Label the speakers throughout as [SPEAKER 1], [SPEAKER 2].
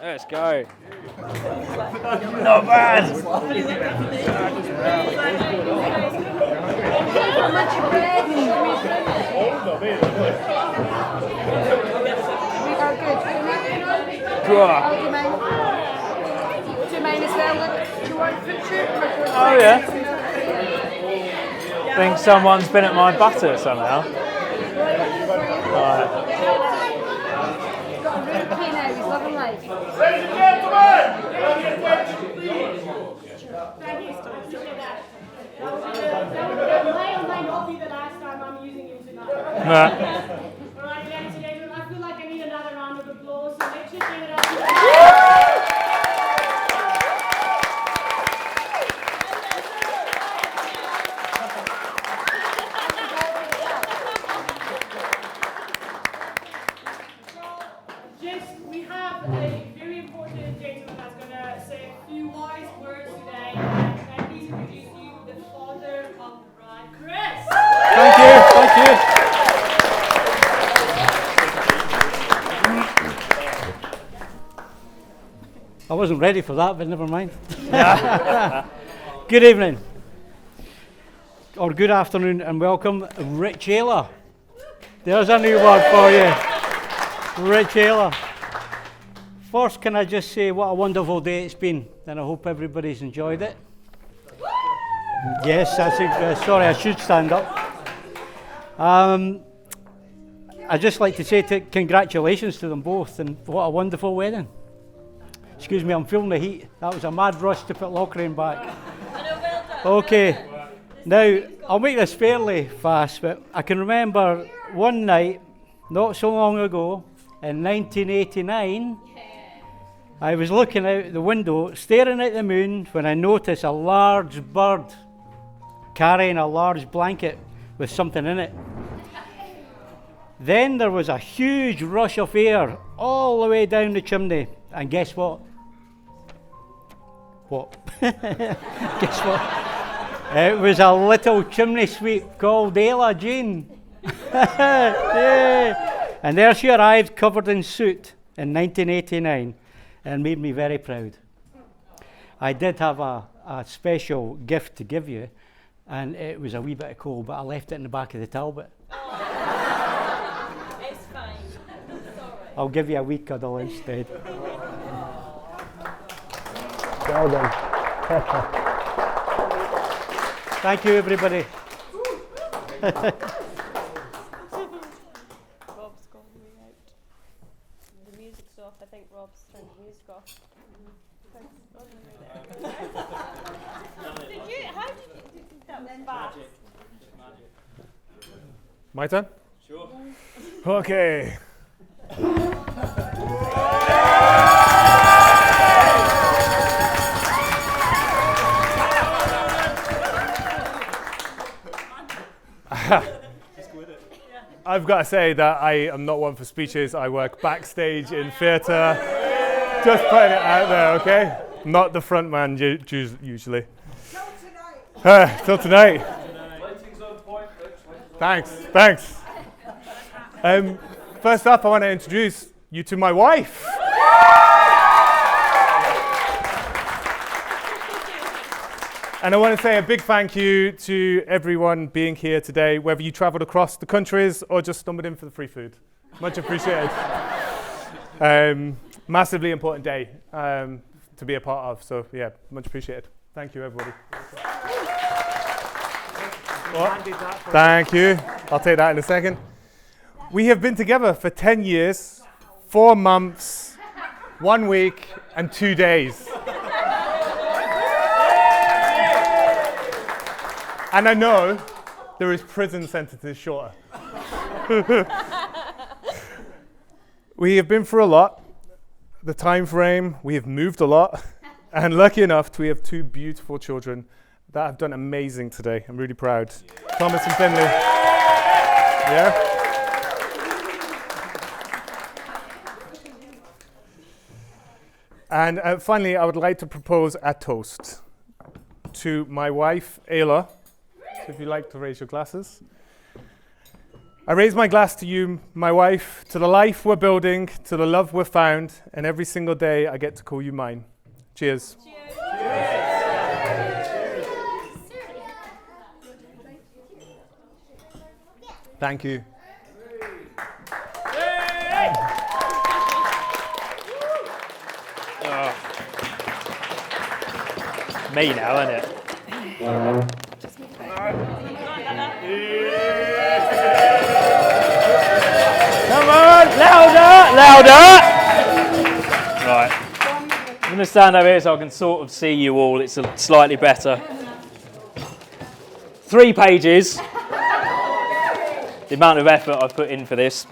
[SPEAKER 1] Let's go.
[SPEAKER 2] Not bad.
[SPEAKER 1] Oh yeah. Think someone's been at my butter somehow. Right.
[SPEAKER 3] Ladies and gentlemen! That might not be the last time I'm using him tonight. Alright, ladies and gentlemen, I feel like I need another round of applause, so let's just give it up. We have a very important gentleman that's going to say a few wise words today. And please introduce you, the father of the bride, Chris.
[SPEAKER 1] Thank you.
[SPEAKER 2] I wasn't ready for that, but never mind. Good evening, or good afternoon, and welcome, Rich Ayla. There's a new word for you, Rich Ayla. First, can I just say what a wonderful day it's been, and I hope everybody's enjoyed it. Yes, sorry, I should stand up. I'd just like to say congratulations to them both, and what a wonderful wedding. Excuse me, I'm feeling the heat. That was a mad rush to put Lochrain back. Okay, now I'll make this fairly fast, but I can remember one night, not so long ago, in 1989, I was looking out the window, staring at the moon, when I noticed a large bird carrying a large blanket with something in it. Then there was a huge rush of air all the way down the chimney, and guess what? Guess what? It was a little chimney sweep called Ayla Jane. Yeah. And there she arrived covered in soot in 1989 and made me very proud. I did have a special gift to give you, and it was a wee bit of coal, but I left it in the back of the Talbot.
[SPEAKER 4] It's fine. Sorry.
[SPEAKER 2] I'll give you a wee cuddle instead. Well done. Thank you, everybody.
[SPEAKER 4] Rob's gone way out. The music's off. I think Rob's turned the music off. How did you that was fast.
[SPEAKER 5] My turn? Sure. Okay. I've got to say that I am not one for speeches. I work backstage in theatre. Just putting it out there, okay? Not the front man usually. Till tonight. Thanks. First up, I want to introduce you to my wife. And I want to say a big thank you to everyone being here today, whether you travelled across the countries or just stumbled in for the free food. Much appreciated. Massively important day to be a part of, so yeah, much appreciated. Thank you, everybody. Thank you. I'll take that in a second. We have been together for 10 years, 4 months, 1 week, and 2 days. And I know there is prison sentences shorter. We have been through a lot. The time frame, we have moved a lot. And lucky enough, we have 2 beautiful children that have done amazing today. I'm really proud. Thomas and Finley. Yeah? And finally, I would like to propose a toast to my wife, Ayla. So if you'd like to raise your glasses. I raise my glass to you, my wife, to the life we're building, to the love we've found, and every single day I get to call you mine. Cheers. Thank you.
[SPEAKER 1] Me now, isn't it? Come on, louder! Right. I'm going to stand over here so I can sort of see you all. It's slightly better. 3 pages. The amount of effort I've put in for this.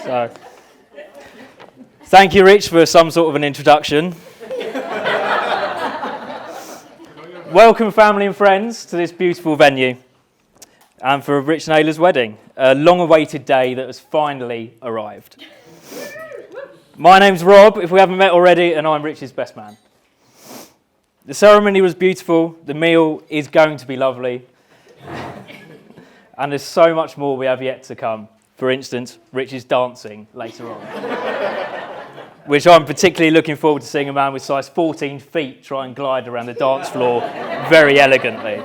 [SPEAKER 1] So, thank you, Rich, for some sort of an introduction. Welcome, family and friends, to this beautiful venue and for Rich and Ayla's wedding, a long-awaited day that has finally arrived. My name's Rob, if we haven't met already, and I'm Rich's best man. The ceremony was beautiful, the meal is going to be lovely, and there's so much more we have yet to come. For instance, Rich's dancing later on, which I'm particularly looking forward to seeing a man with size 14 feet try and glide around the dance floor very elegantly.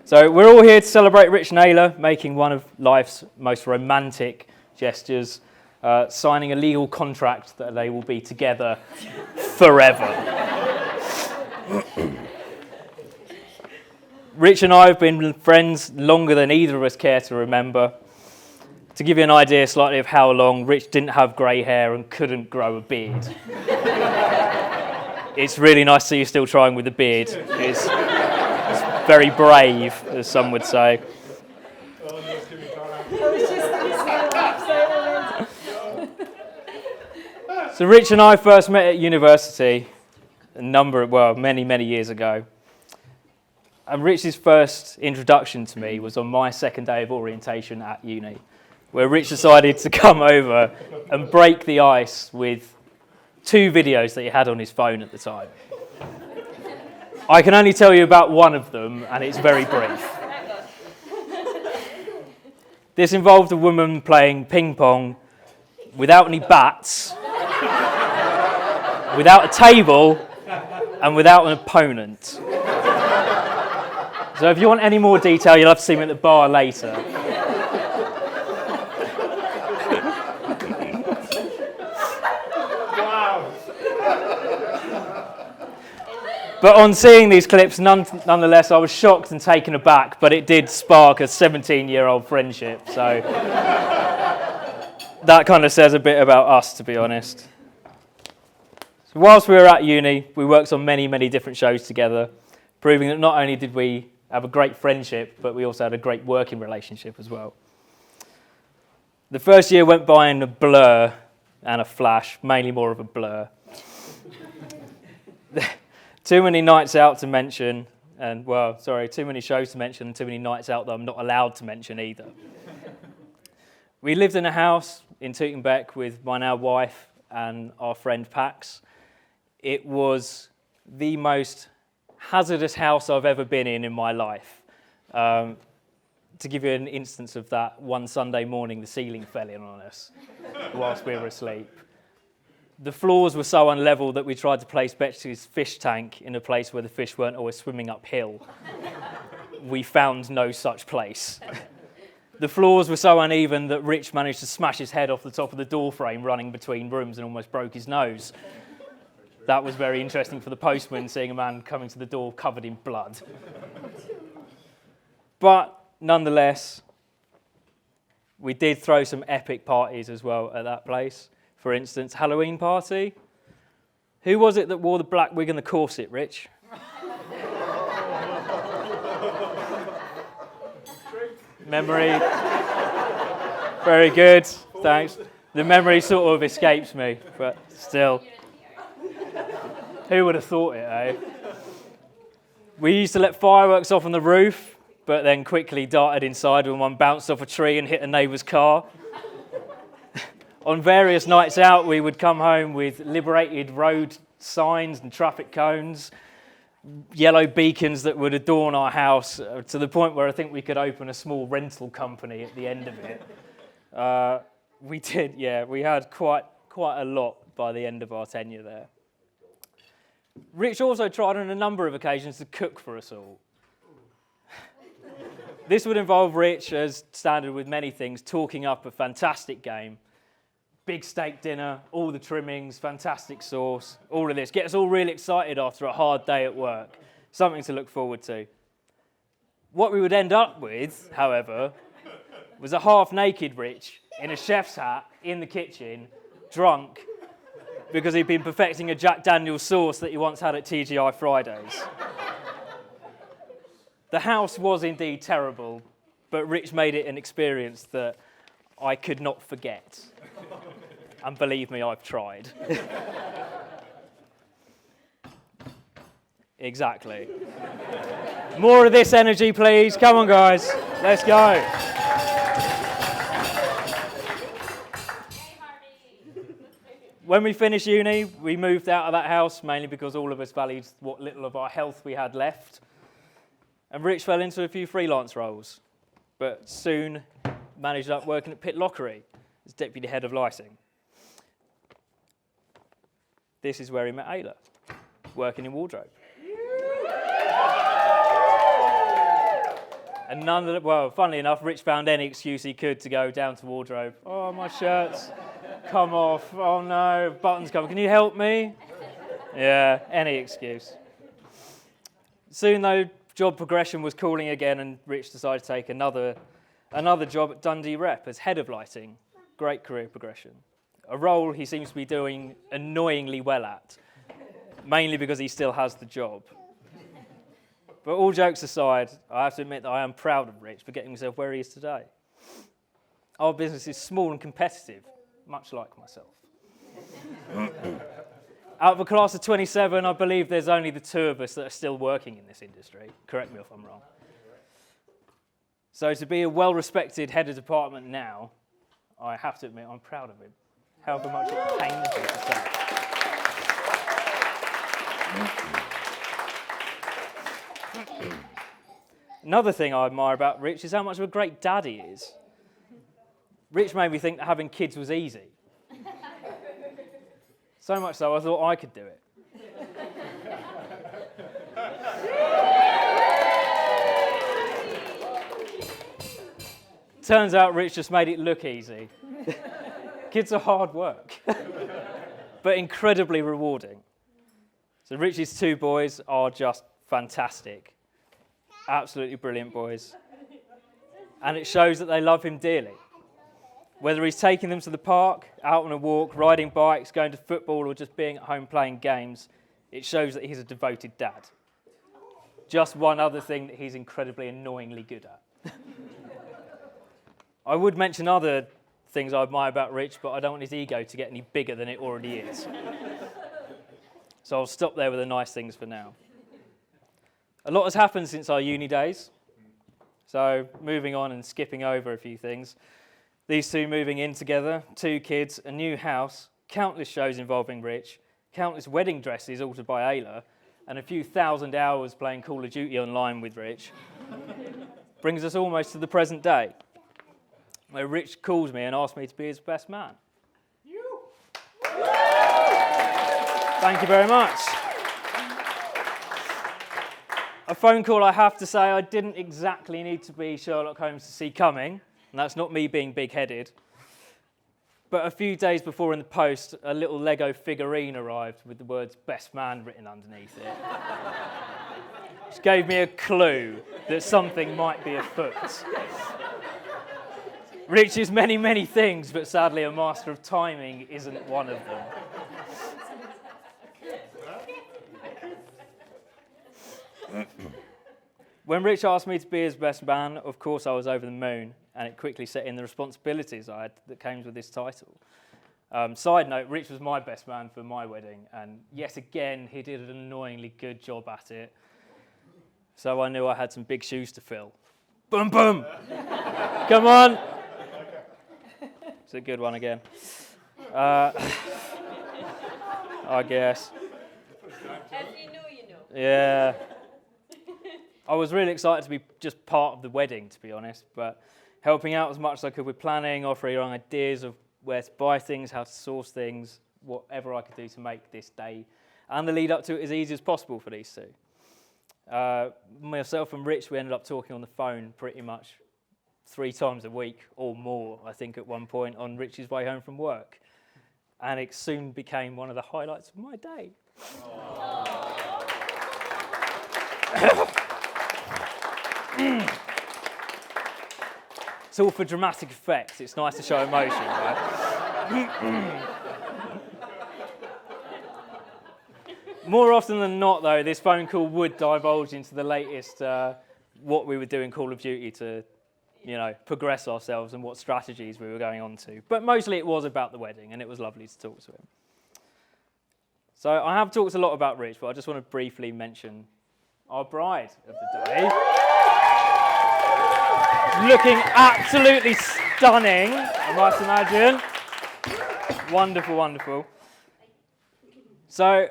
[SPEAKER 1] So we're all here to celebrate Rich and Ayla making one of life's most romantic gestures, signing a legal contract that they will be together forever. Rich and I have been friends longer than either of us care to remember. To give you an idea slightly of how long, Rich didn't have grey hair and couldn't grow a beard. It's really nice to see you still trying with the beard. It's very brave, as some would say. So Rich and I first met at university many years ago. And Rich's first introduction to me was on my second day of orientation at uni, where Rich decided to come over and break the ice with 2 videos that he had on his phone at the time. I can only tell you about one of them, and it's very brief. This involved a woman playing ping pong without any bats, without a table, and without an opponent. So if you want any more detail, you'll have to see me at the bar later. But on seeing these clips, nonetheless, I was shocked and taken aback, but it did spark a 17-year-old friendship. So that kind of says a bit about us, to be honest. So whilst we were at uni, we worked on many different shows together, proving that not only did we have a great friendship, but we also had a great working relationship as well. The first year went by in a blur and a flash, mainly more of a blur. Too many nights out to mention, too many shows to mention, and too many nights out that I'm not allowed to mention either. We lived in a house in Tooting-Bec with my now wife and our friend Pax. It was the most hazardous house I've ever been in my life. To give you an instance of that, one Sunday morning the ceiling fell in on us whilst we were asleep. The floors were so unlevel that we tried to place Betsy's fish tank in a place where the fish weren't always swimming uphill. We found no such place. The floors were so uneven that Rich managed to smash his head off the top of the door frame running between rooms and almost broke his nose. That was very interesting for the postman, seeing a man coming to the door covered in blood. But nonetheless, we did throw some epic parties as well at that place. For instance, Halloween party. Who was it that wore the black wig and the corset, Rich? Memory. Very good, thanks. The memory sort of escapes me, but still. Who would have thought it, eh? We used to let fireworks off on the roof, but then quickly darted inside when one bounced off a tree and hit a neighbour's car. On various nights out, we would come home with liberated road signs and traffic cones, yellow beacons that would adorn our house to the point where I think we could open a small rental company at the end of it. We did, yeah. We had quite a lot by the end of our tenure there. Rich also tried on a number of occasions to cook for us all. This would involve Rich, as standard with many things, talking up a fantastic game, big steak dinner, all the trimmings, fantastic sauce, all of this. Get us all really excited after a hard day at work. Something to look forward to. What we would end up with, however, was a half-naked Rich in a chef's hat in the kitchen, drunk, because he'd been perfecting a Jack Daniel's sauce that he once had at TGI Fridays. The house was indeed terrible, but Rich made it an experience that I could not forget. And believe me, I've tried. Exactly. More of this energy, please. Come on, guys. Let's go. When we finished uni, we moved out of that house, mainly because all of us valued what little of our health we had left. And Rich fell into a few freelance roles, but soon managed up working at Pit Lockery as deputy head of lighting. This is where he met Ayla, working in wardrobe. And funnily enough, Rich found any excuse he could to go down to wardrobe. Oh, my shirt's come off. Oh no, buttons come. Can you help me? Yeah, any excuse. Soon, though, job progression was cooling again, and Rich decided to take another job at Dundee Rep as head of lighting. Great career progression. A role he seems to be doing annoyingly well at, mainly because he still has the job. But all jokes aside, I have to admit that I am proud of Rich for getting himself where he is today. Our business is small and competitive, much like myself. Out of a class of 27, I believe there's only the two of us that are still working in this industry. Correct me if I'm wrong. So to be a well-respected head of department now, I have to admit I'm proud of him, however much it pains me to say. Another thing I admire about Rich is how much of a great dad he is. Rich made me think that having kids was easy. So much so, I thought I could do it. Turns out Rich just made it look easy. Kids are hard work, but incredibly rewarding. So Rich's two boys are just fantastic. Absolutely brilliant boys. And it shows that they love him dearly. Whether he's taking them to the park, out on a walk, riding bikes, going to football, or just being at home playing games, it shows that he's a devoted dad. Just one other thing that he's incredibly annoyingly good at. I would mention other things I admire about Rich, but I don't want his ego to get any bigger than it already is. So I'll stop there with the nice things for now. A lot has happened since our uni days. So moving on and skipping over a few things. These two moving in together, 2 kids, a new house, countless shows involving Rich, countless wedding dresses altered by Ayla, and a few thousand hours playing Call of Duty online with Rich, brings us almost to the present day, where Rich calls me and asks me to be his best man. Thank you very much. A phone call, I have to say, I didn't exactly need to be Sherlock Holmes to see coming. And that's not me being big-headed. But a few days before in the post, a little Lego figurine arrived with the words "best man" written underneath it. which gave me a clue that something might be afoot. Rich is many, many things, but sadly a master of timing isn't one of them. When Rich asked me to be his best man, of course I was over the moon, and it quickly set in the responsibilities I had that came with this title. Side note, Rich was my best man for my wedding, and yet again, he did an annoyingly good job at it. So I knew I had some big shoes to fill. Boom, boom! Come on! It's a good one again. I guess.
[SPEAKER 4] As you know, you know.
[SPEAKER 1] Yeah. I was really excited to be just part of the wedding, to be honest, but helping out as much as I could with planning, offering ideas of where to buy things, how to source things, whatever I could do to make this day and the lead up to it as easy as possible for these two. Myself and Rich, we ended up talking on the phone pretty much 3 times a week or more, I think, at one point on Rich's way home from work. And it soon became one of the highlights of my day. It's all for dramatic effect. It's nice to show emotion, right? More often than not, though, this phone call would divulge into the latest what we would do in Call of Duty to, progress ourselves and what strategies we were going on to. But mostly it was about the wedding, and it was lovely to talk to him. So I have talked a lot about Rich, but I just want to briefly mention our bride of the day. Looking absolutely stunning, I must imagine. Wonderful, wonderful. So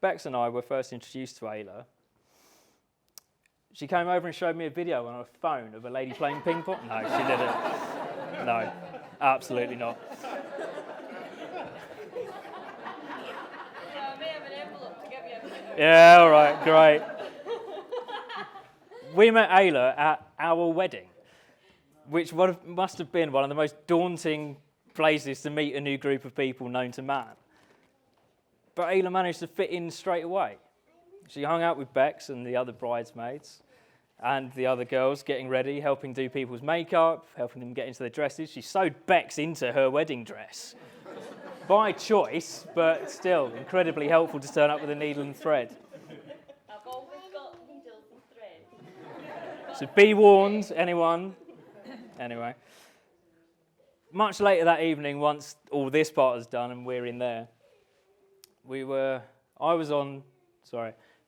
[SPEAKER 1] Bex and I were first introduced to Ayla. She came over and showed me a video on her phone of a lady playing ping pong. No, she didn't. No, absolutely not.
[SPEAKER 4] I may have an envelope to give you.
[SPEAKER 1] Yeah, all right, great. We met Ayla at our wedding, which must have been one of the most daunting places to meet a new group of people known to man. But Ayla managed to fit in straight away. She hung out with Bex and the other bridesmaids and the other girls getting ready, helping do people's makeup, helping them get into their dresses. She sewed Bex into her wedding dress. By choice, but still incredibly helpful to turn up with a needle and thread.
[SPEAKER 4] I've always got needles and thread.
[SPEAKER 1] So be warned, anyone. Anyway. Much later that evening, once all this part is done and we're in there,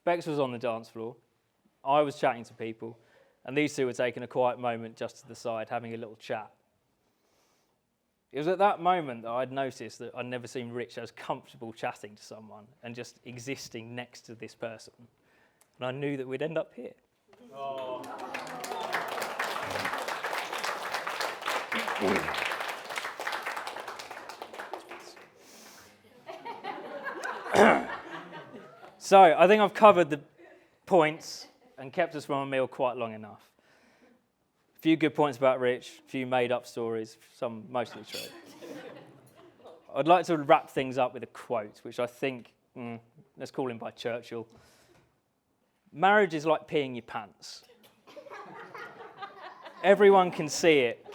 [SPEAKER 1] Bex was on the dance floor. I was chatting to people, and these two were taking a quiet moment just to the side, having a little chat. It was at that moment that I'd noticed that I'd never seen Rich as comfortable chatting to someone and just existing next to this person. And I knew that we'd end up here. Oh. So, I think I've covered the points and kept us from a meal quite long enough. A few good points about Rich, a few made-up stories, some mostly true. I'd like to wrap things up with a quote, which I think, let's call him by Churchill. Marriage is like peeing your pants. Everyone can see it,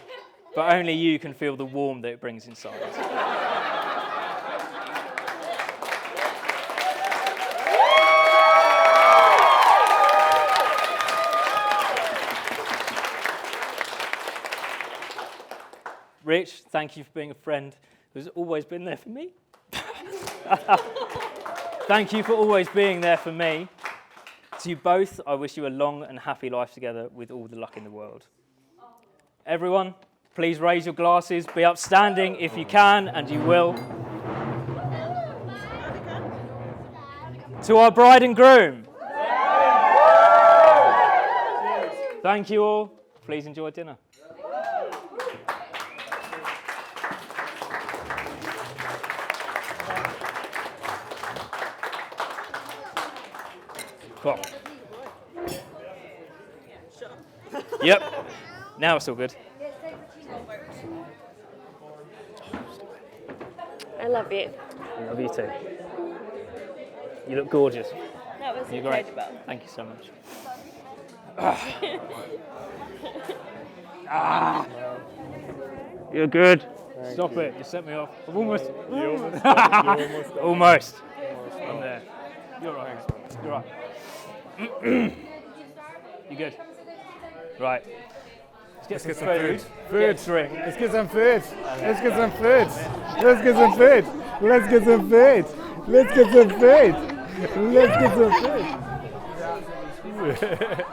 [SPEAKER 1] but only you can feel the warmth that it brings inside. Rich, thank you for being a friend who's always been there for me. Thank you for always being there for me. To you both, I wish you a long and happy life together with all the luck in the world. Everyone, please raise your glasses, be upstanding if you can, and you will. To our bride and groom. Thank you all. Please enjoy dinner. Cool. Yep. Now it's all good.
[SPEAKER 4] I love you.
[SPEAKER 1] I love you too. You look gorgeous.
[SPEAKER 4] That was was
[SPEAKER 1] You're great.
[SPEAKER 4] incredible.
[SPEAKER 1] Thank you so much. You're good. Stop it. You set me off. I've almost. Almost. I'm there. You're right. You're right. You good? Right. Let's get some food.
[SPEAKER 5] Food.
[SPEAKER 1] Drink.
[SPEAKER 5] Let's get some food. Let's get some food. Let's get some food. Let's get some food. Let's get some food. Let's get some food.